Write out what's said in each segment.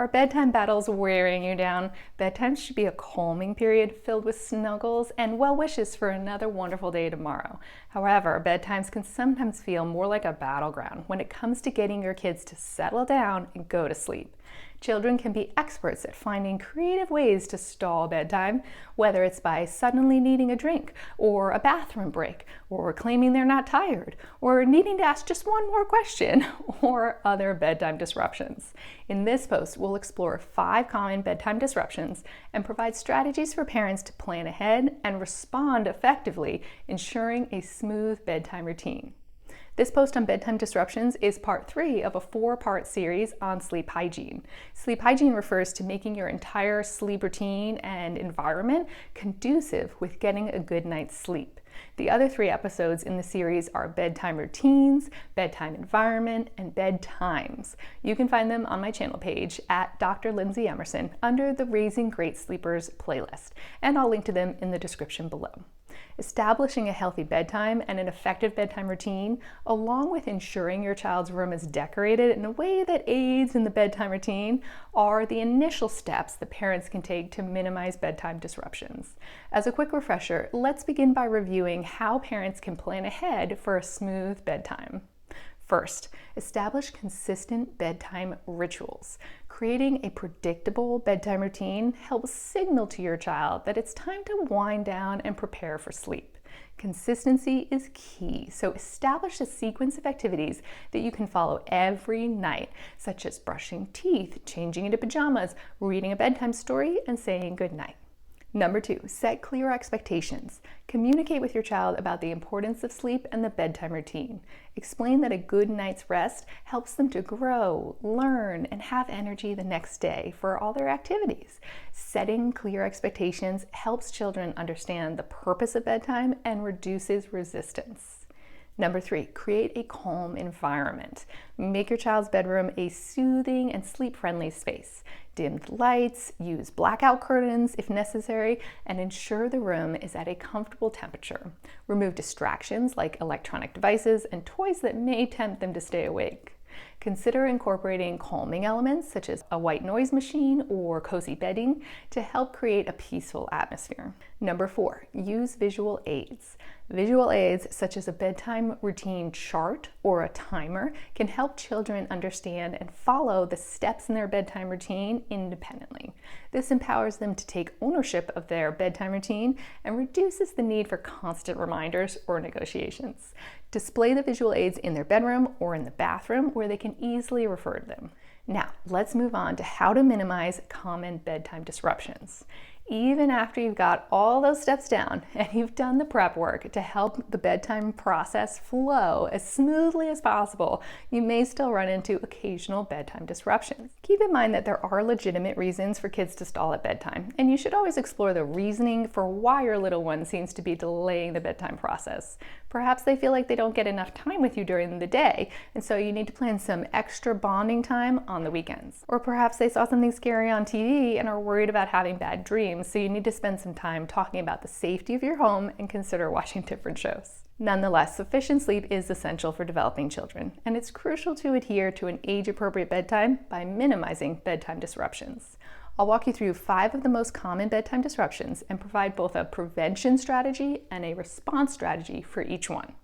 Are bedtime battles wearing you down? Bedtime should be a calming period filled with snuggles and well wishes for another wonderful day tomorrow. However, bedtimes can sometimes feel more like a battleground when it comes to getting your kids to settle down and go to sleep. Children can be experts at finding creative ways to stall bedtime, whether it's by suddenly needing a drink, or a bathroom break, or claiming they're not tired, or needing to ask just one more question, or other bedtime disruptions. In this post, we'll explore 5 common bedtime disruptions and provide strategies for parents to plan ahead and respond effectively, ensuring a smooth bedtime routine. This post on bedtime disruptions is part 3 of a 4-part series on sleep hygiene. Sleep hygiene refers to making your entire sleep routine and environment conducive with getting a good night's sleep. The other 3 episodes in the series are bedtime routines, bedtime environment, and bedtimes. You can find them on my channel page at Dr. Lindsay Emmerson under the Raising Great Sleepers playlist, and I'll link to them in the description below. Establishing a healthy bedtime and an effective bedtime routine, along with ensuring your child's room is decorated in a way that aids in the bedtime routine, are the initial steps that parents can take to minimize bedtime disruptions. As a quick refresher, let's begin by reviewing how parents can plan ahead for a smooth bedtime. First, establish consistent bedtime rituals. Creating a predictable bedtime routine helps signal to your child that it's time to wind down and prepare for sleep. Consistency is key, so establish a sequence of activities that you can follow every night, such as brushing teeth, changing into pajamas, reading a bedtime story, and saying goodnight. Number 2, set clear expectations. Communicate with your child about the importance of sleep and the bedtime routine. Explain that a good night's rest helps them to grow, learn, and have energy the next day for all their activities. Setting clear expectations helps children understand the purpose of bedtime and reduces resistance. Number 3, create a calm environment. Make your child's bedroom a soothing and sleep-friendly space. Dim the lights, use blackout curtains if necessary, and ensure the room is at a comfortable temperature. Remove distractions like electronic devices and toys that may tempt them to stay awake. Consider incorporating calming elements such as a white noise machine or cozy bedding to help create a peaceful atmosphere. Number 4, use visual aids. Visual aids such as a bedtime routine chart or a timer can help children understand and follow the steps in their bedtime routine independently. This empowers them to take ownership of their bedtime routine and reduces the need for constant reminders or negotiations. Display the visual aids in their bedroom or in the bathroom where they can easily refer to them. Now, let's move on to how to minimize common bedtime disruptions. Even after you've got all those steps down and you've done the prep work to help the bedtime process flow as smoothly as possible, you may still run into occasional bedtime disruptions. Keep in mind that there are legitimate reasons for kids to stall at bedtime, and you should always explore the reasoning for why your little one seems to be delaying the bedtime process. Perhaps they feel like they don't get enough time with you during the day, and so you need to plan some extra bonding time on the weekends. Or perhaps they saw something scary on TV and are worried about having bad dreams, so you need to spend some time talking about the safety of your home and consider watching different shows. Nonetheless, sufficient sleep is essential for developing children, and it's crucial to adhere to an age-appropriate bedtime by minimizing bedtime disruptions. I'll walk you through 5 of the most common bedtime disruptions and provide both a prevention strategy and a response strategy for each one.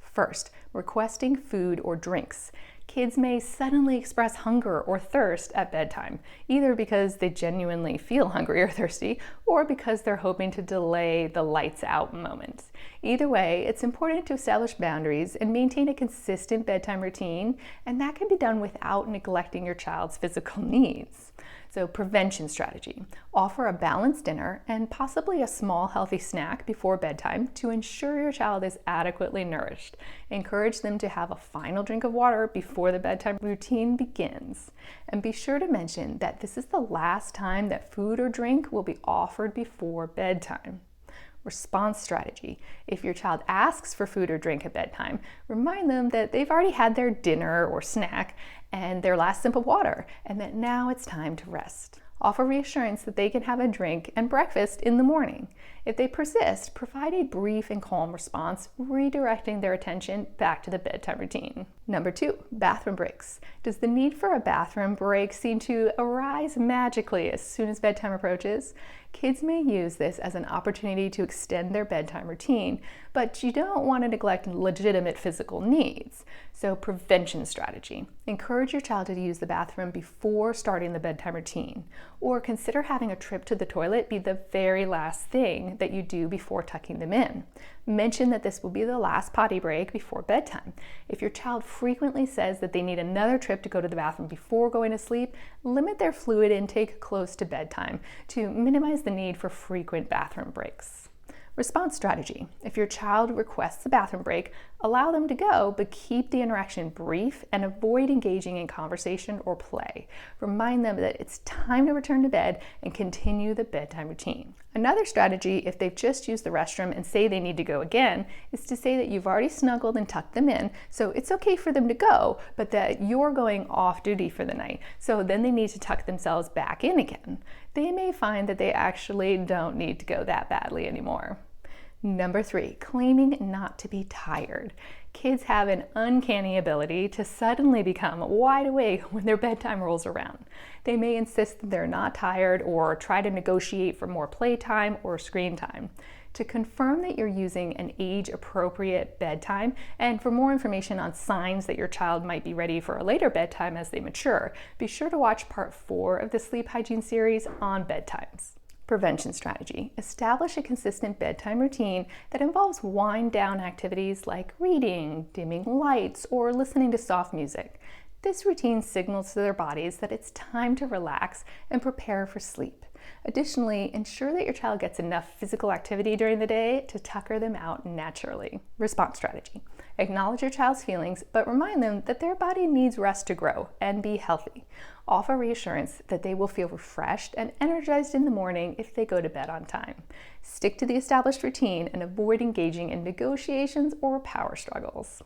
First, requesting food or drinks. Kids may suddenly express hunger or thirst at bedtime, either because they genuinely feel hungry or thirsty, or because they're hoping to delay the lights out moment. Either way, it's important to establish boundaries and maintain a consistent bedtime routine, and that can be done without neglecting your child's physical needs. So, prevention strategy. Offer a balanced dinner and possibly a small healthy snack before bedtime to ensure your child is adequately nourished. Encourage them to have a final drink of water before the bedtime routine begins. And be sure to mention that this is the last time that food or drink will be offered before bedtime. Response strategy. If your child asks for food or drink at bedtime, remind them that they've already had their dinner or snack and their last sip of water, and that now it's time to rest. Offer reassurance that they can have a drink and breakfast in the morning. If they persist, provide a brief and calm response, redirecting their attention back to the bedtime routine. Number 2, bathroom breaks. Does the need for a bathroom break seem to arise magically as soon as bedtime approaches? Kids may use this as an opportunity to extend their bedtime routine, but you don't want to neglect legitimate physical needs. So, prevention strategy. Encourage your child to use the bathroom before starting the bedtime routine, or consider having a trip to the toilet be the very last thing that you do before tucking them in. Mention that this will be the last potty break before bedtime. If your child frequently says that they need another trip to go to the bathroom before going to sleep, limit their fluid intake close to bedtime to minimize the need for frequent bathroom breaks. Response strategy. If your child requests a bathroom break, allow them to go, but keep the interaction brief and avoid engaging in conversation or play. Remind them that it's time to return to bed and continue the bedtime routine. Another strategy, if they've just used the restroom and say they need to go again, is to say that you've already snuggled and tucked them in, so it's okay for them to go, but that you're going off duty for the night, so then they need to tuck themselves back in again. They may find that they actually don't need to go that badly anymore. Number 3, claiming not to be tired. Kids have an uncanny ability to suddenly become wide awake when their bedtime rolls around. They may insist that they're not tired or try to negotiate for more playtime or screen time. To confirm that you're using an age-appropriate bedtime, and for more information on signs that your child might be ready for a later bedtime as they mature, be sure to watch part 4 of the sleep hygiene series on bedtimes. Prevention strategy. Establish a consistent bedtime routine that involves wind-down activities like reading, dimming lights, or listening to soft music. This routine signals to their bodies that it's time to relax and prepare for sleep. Additionally, ensure that your child gets enough physical activity during the day to tucker them out naturally. Response strategy. Acknowledge your child's feelings, but remind them that their body needs rest to grow and be healthy. Offer reassurance that they will feel refreshed and energized in the morning if they go to bed on time. Stick to the established routine and avoid engaging in negotiations or power struggles.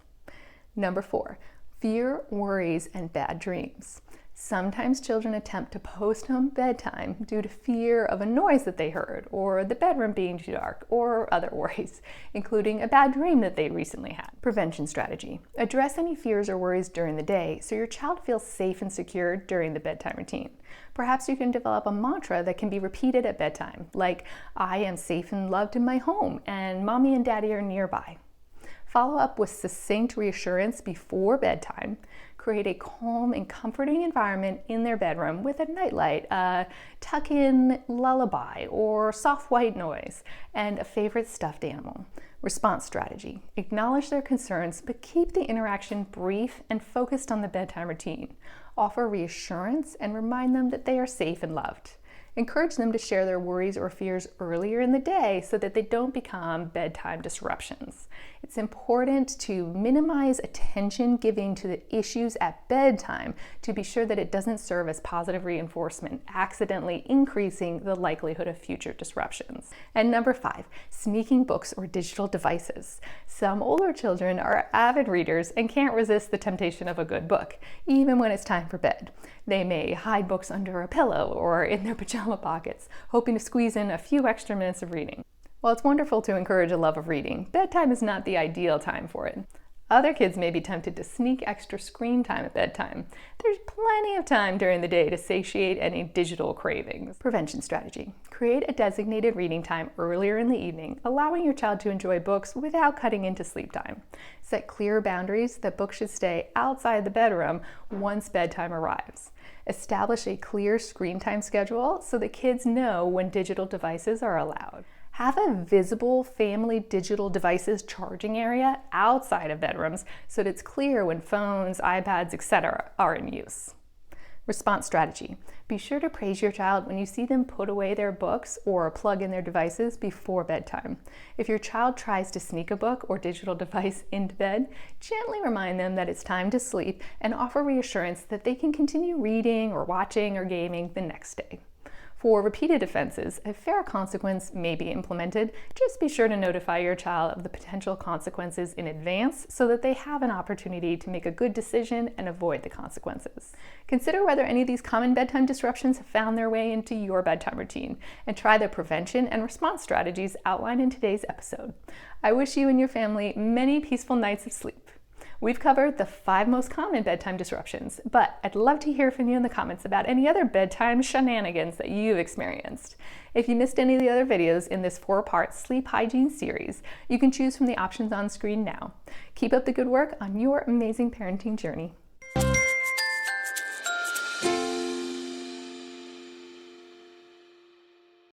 Number 4, fear, worries, and bad dreams. Sometimes children attempt to postpone bedtime due to fear of a noise that they heard, or the bedroom being too dark, or other worries, including a bad dream that they recently had. Prevention strategy. Address any fears or worries during the day so your child feels safe and secure during the bedtime routine. Perhaps you can develop a mantra that can be repeated at bedtime, like, "I am safe and loved in my home, and Mommy and Daddy are nearby." Follow up with succinct reassurance before bedtime. Create a calm and comforting environment in their bedroom with a nightlight, a tuck-in lullaby or soft white noise, and a favorite stuffed animal. Response strategy. Acknowledge their concerns, but keep the interaction brief and focused on the bedtime routine. Offer reassurance and remind them that they are safe and loved. Encourage them to share their worries or fears earlier in the day so that they don't become bedtime disruptions. It's important to minimize attention giving to the issues at bedtime to be sure that it doesn't serve as positive reinforcement, accidentally increasing the likelihood of future disruptions. And number 5, sneaking books or digital devices. Some older children are avid readers and can't resist the temptation of a good book, even when it's time for bed. They may hide books under a pillow or in their pajama pockets, hoping to squeeze in a few extra minutes of reading. While it's wonderful to encourage a love of reading, bedtime is not the ideal time for it. Other kids may be tempted to sneak extra screen time at bedtime. There's plenty of time during the day to satiate any digital cravings. Prevention strategy. Create a designated reading time earlier in the evening, allowing your child to enjoy books without cutting into sleep time. Set clear boundaries that books should stay outside the bedroom once bedtime arrives. Establish a clear screen time schedule so that kids know when digital devices are allowed. Have a visible family digital devices charging area outside of bedrooms so that it's clear when phones, iPads, etc. are in use. Response strategy. Be sure to praise your child when you see them put away their books or plug in their devices before bedtime. If your child tries to sneak a book or digital device into bed, gently remind them that it's time to sleep and offer reassurance that they can continue reading or watching or gaming the next day. For repeated offenses, a fair consequence may be implemented. Just be sure to notify your child of the potential consequences in advance so that they have an opportunity to make a good decision and avoid the consequences. Consider whether any of these common bedtime disruptions have found their way into your bedtime routine, and try the prevention and response strategies outlined in today's episode. I wish you and your family many peaceful nights of sleep. We've covered the 5 most common bedtime disruptions, but I'd love to hear from you in the comments about any other bedtime shenanigans that you've experienced. If you missed any of the other videos in this 4-part sleep hygiene series, you can choose from the options on screen now. Keep up the good work on your amazing parenting journey.